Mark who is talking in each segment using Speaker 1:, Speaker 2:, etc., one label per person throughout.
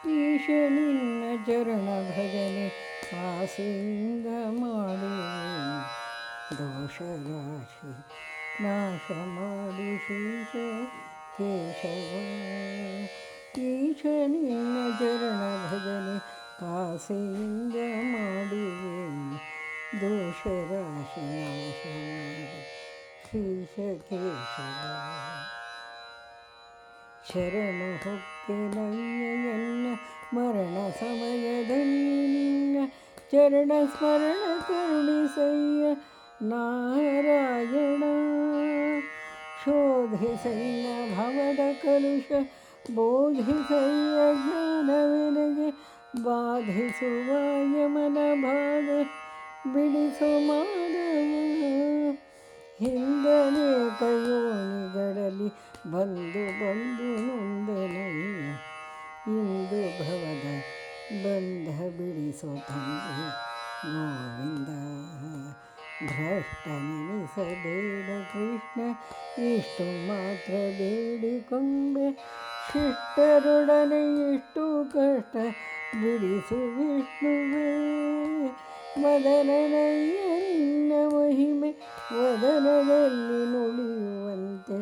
Speaker 1: ಈಶ ನಿನ್ನ ಚರಣ ಭಜನೆ ಆಸೆಯಿಂದ ಮಾಡುವೆನು. ದೋಷ ರಾಶಿ ನಾಶ ಮಾಡು ಶೇಷ ಕೇಶವ. ಈಶ ನಿನ್ನ ಚರಣ ಭಜನೆ ಆಸೆಯಿಂದ ಮಾಡುವೆನು. ದೋಷ ರಾಶಿ ನಾಶ ಮಾಡು ಶೇಷ ಕೇಶವ. ಶರಣ ಹೊಕ್ಕೆನಯ್ಯನ ಮರಣ ಸಮಯದಲ್ಲಿ ನಿನ್ನ ಚರಣ ಸ್ಮರಣ ಕರುಣಿಸಯ್ಯ ನಾರಾಯಣ. ಶೋಧಿಸಯ್ಯ ಭವದ ಕಲುಷ ಬೋಧಿಸಯ್ಯ ಜ್ಞಾನವೆನಗೆ ಬಾಧಿಸುವ ಯಮನ ಬಾಧೆ ಬಿಡಿಸು ಮಾಧವ. ಹಿಂದನೇಕ ಯೋನಿಗಳಲ್ಲಿ ಬಂದು ನೊಂದೆನಯ್ಯ ಇಂದು ಭವದ ಬಂಧ ಬಿಡಿಸೋ ತಂದೆ ಗೋವಿಂದ. ಭ್ರಷ್ಟನೆನಿಸಬೇಡ ಕೃಷ್ಣ ಇಷ್ಟು ಮಾತ್ರ ಬೇಡಿಕೊಂಬೆ. ಶಿಷ್ಟರೊಡನೆ ಎಷ್ಟು ಕಷ್ಟ ಬಿಡಿಸು ವಿಷ್ಣುವೇ. ಮದನನಯ್ಯ ನಿನ್ನ ಮಹಿಮೆ ವದನದಲ್ಲಿ ನುಡಿಯುವಂತೆ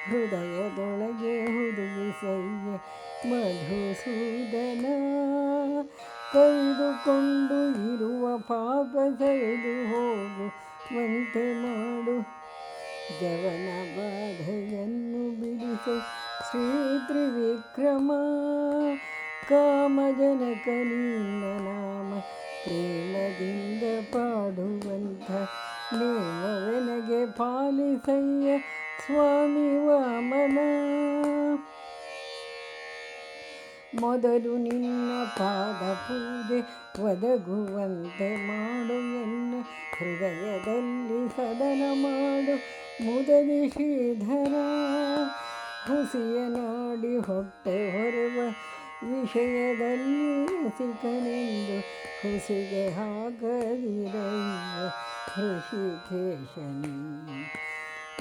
Speaker 1: ಹೃದಯದೊಳಗೆ ಹುದುಗಿಸಯ್ಯ ಮಧುಸೂದನ. ಕೈದುಕೊಂಡು ಇರುವ ಪಾಪ ಸರಿದು ಹೋಗುವಂತೆ ಮಾಡು. ಜವನ ಬಾಧೆಯನ್ನು ಬಿಡಿಸು ಶ್ರೀ ತ್ರಿವಿಕ್ರಮ. ಕಾಮಜನಕ ನಿನ್ನ ನಾಮ ಪ್ರೇಮದಿಂದ ಪಾಡುವಂಥ ನೇಮವೆನಗೆ ಪಾಲಿಸಯ್ಯ ಸ್ವಾಮಿ ವಾಮನ. ಮೊದಲು ನಿನ್ನ ಪಾದ ಪೂಜೆ ಒದಗುವಂತೆ ಮಾಡು ಎನ್ನ ಹೃದಯದಲ್ಲಿ ಸದನ ಮಾಡು ಮುದದಿ ಶ್ರೀಧರ. ಹುಸಿಯ ನಾಡಿ ಹೊಟ್ಟೆ ಹೊರವ ವಿಷಯದಲ್ಲಿ ರಸಿಕನೆಂದು ಹುಸಿಗೆ ಹಾಕದಿರಯ್ಯ ಹೃಷಿಕೇಶನೇ.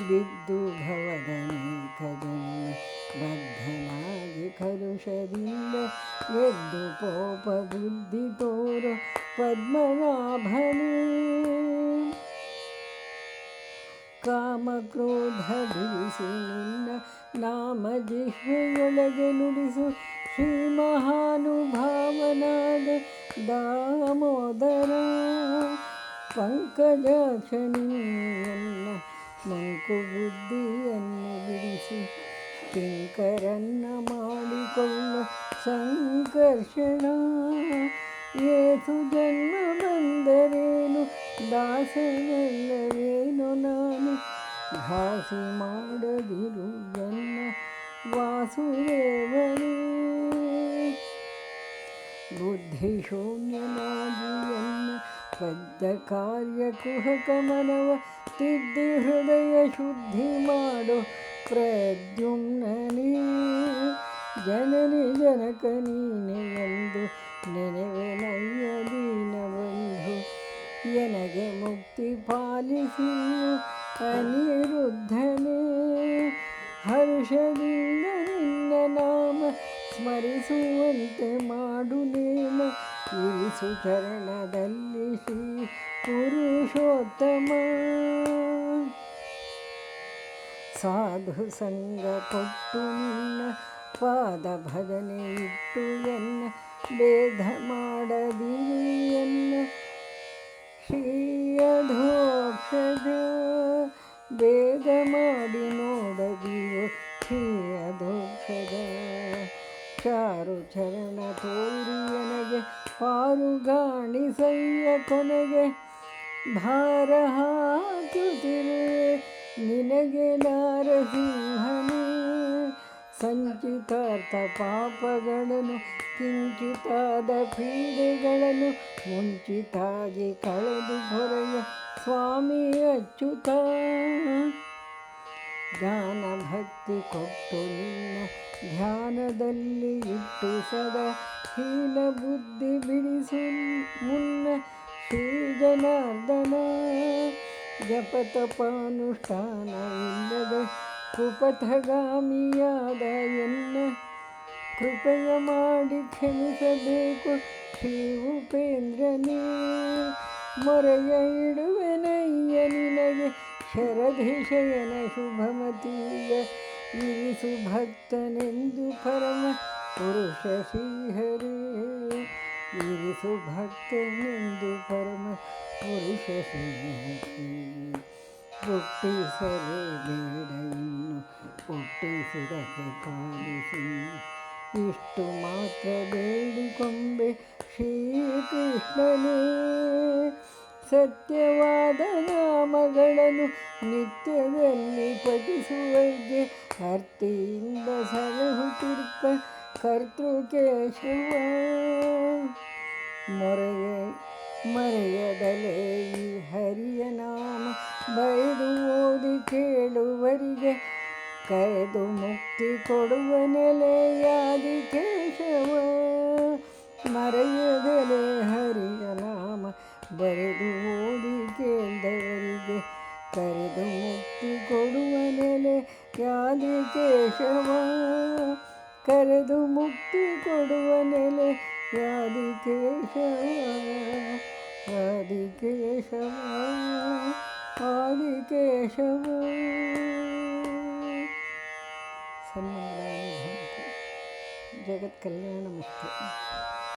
Speaker 1: ಬಿದ್ದು ಭವದನೇಕ ಜನ್ಮ ಬದ್ಧನಾಗಿ ಕಲುಷದಿಂದ ಎದ್ದು ಪೋಪ ಬುದ್ಧಿ ತೋರು ಪದ್ಮನಾಭನೇ. ಕಾಮಕ್ರೋಧ ಬಿಡಿಸಿ ನಿನ್ನ ನಾಮ ಜಿಹ್ವೆಯೊಳಗೆ ನುಡಿಸು ಶ್ರೀ ಮಹಾನುಭಾವನಾದ ದಾಮೋದರ. ಪಂಕಜಾಕ್ಷನಿಯನ್ನ ಮಂಕು ಬುದ್ಧಿಯನ್ನು ಬಿಡಿಸಿ ಕಿಂಕರನ್ನ ಮಾಡಿಕೊಳ್ಳು ಸಂಕರ್ಷಣ. ಏಸು ಜನ್ಮ ಬಂದರೇನು ದಾಸನಲ್ಲವೇನು ನಾನು ಘಾಸಿ ಮಾಡದಿರು ಎನ್ನ ವಾಸುದೇವನೇ. ಬುದ್ಧಿಶೂನ್ಯನಾಗಿ ಎನ್ನ ಬದ್ಧ ಕಾರ್ಯ ಕುಹಕ ಮನವ ತಿದ್ದಿ ಹೃದಯ ಶುದ್ಧಿ ಮಾಡು ಪ್ರದ್ಯುಮ್ನನೇ. ಜನನಿ ಜನಕ ನೀನೆ ಎಂದು ನೆನೆವೆನಯ್ಯ ದೀನಬಂಧು. ಎನಗೆ ಮುಕ್ತಿ ಪಾಲಿಸಿಯು ಅನಿರುದ್ಧನೇ. ಹರ್ಷದಿಂದ ನಿನ್ನ ನಾಮ ಸ್ಮರಿಸುವಂತೆ ಮಾಡು ನೇಮ ಇರಿಸು ಚರಣದಲ್ಲಿ ಶ್ರೀ ಪುರುಷೋತ್ತಮ. ಸಾಧು ಸಂಗ ಕೊಟ್ಟು ನಿನ್ನ ಪಾದ ಭಜನೆ ಇಟ್ಟು ಎನ್ನ ಭೇದ ಮಾಡದಿರಿ ಎನ್ನ ಶ್ರೀಯಧೋಕ್ಷಜ. ಭೇದ ಮಾಡಿ ನೋಡದಿಯೋ ಶ್ರೀಯಧೋಕ್ಷಜ. ಚಾರು ಚರಣ ತೋರಿ ನನಗೆ ಪಾರುಗಾಣಿಸಯ್ಯ ಕೊನೆಗೆ ಭಾರ ಹಾಕುತ್ತಿರುವೆ ನಿನಗೆ ನಾರಸಿಂಹನೇ. ಸಂಚಿತಾರ್ಥ ಪಾಪಗಳನ್ನು ಕಿಂಚಿತಾದ ಪೀಡೆಗಳನ್ನು ಮುಂಚಿತಾಗಿ ಕಳೆದು ಹೊರೆಯ ಸ್ವಾಮಿ ಅಚ್ಯುತ. ಜ್ಞಾನ ಭಕ್ತಿ ಕೊಟ್ಟು ನಿನ್ನ ಧ್ಯಾನದಲ್ಲಿ ಇಟ್ಟು ಸದಾ ಹೀನ ಬುದ್ಧಿ ಬಿಡಿಸು ಮುನ್ನ ಶ್ರೀ ಜನಾರ್ದನ. ಜಪತಪಾನುಷ್ಠಾನವಿಲ್ಲದೆ ಕುಪಥಗಾಮಿಯಾದ ಎನ್ನ ಕೃಪೆಯ ಮಾಡಿ ಕ್ಷಮಿಸಬೇಕು ಶ್ರೀ ಉಪೇಂದ್ರನೇ. ಮೊರೆಯ ಇಡುವೆನಯ್ಯ ನಿನಗೆ ಶರಧಿಶಯನ ಶುಭಮತೀಯ. ಇರಿಸು ಭಕ್ತನೆಂದು ಪರಮ ಪುರುಷ ಶ್ರೀಹರೇ. ಇರಿಸು ಭಕ್ತನೆಂದು ಪರಮ ಪುರುಷ ಶ್ರೀಹರೇ. ಹುಟ್ಟಿಸಲೇ ಬೇಡ ಇನ್ನು ಹುಟ್ಟಿಸಿದಕ್ಕೆ ಪಾಲಿಸಿನ್ನು. ಇಷ್ಟು ಮಾತ್ರ ಬೇಡಿಕೊಂಬೆ ಶ್ರೀಕೃಷ್ಣನೇ. ಸತ್ಯವಾದ ನಾಮಗಳನ್ನು ನಿತ್ಯದಲ್ಲಿ ಪಠಿಸುವಗೆ ಭಕ್ತಿಯಿಂದ ಸಲಹುತ್ತಿರ್ಪ ಕರ್ತೃಕೇಶವ. ಮರೆಯದಲೇ ಈ ಹರಿಯ ನಾಮ ಬರೆದು ಓದಿ ಕೇಳುವರಿಗೆ ಕರೆದು ಮುಕ್ತಿ ಕೊಡುವ ನೆಲೆಯಾದಿಕೇಶವ. ಮರೆಯದಲೇ ಹರಿಯ ನಾಮ ಬರೆದು ಓದಿ ಕೇಳಿದವರಿಗೆ ಕರೆದು ಮುಕ್ತಿ ಕೊಡುವ ನೆಲೆಯಾದಿಕೇಶವ. ಕರೆದು ಮುಕ್ತಿ ಕೊಡುವ ನೆಲೆಯಾದಿಕೇಶವ. ಆದಿಕೇಶವ ಆದಿಕೇಶವ. ಸನ್ಮಂಗಳಾನಿ ಭವಂತು. ಜಗತ್ ಕಲ್ಯಾಣಮಸ್ತು.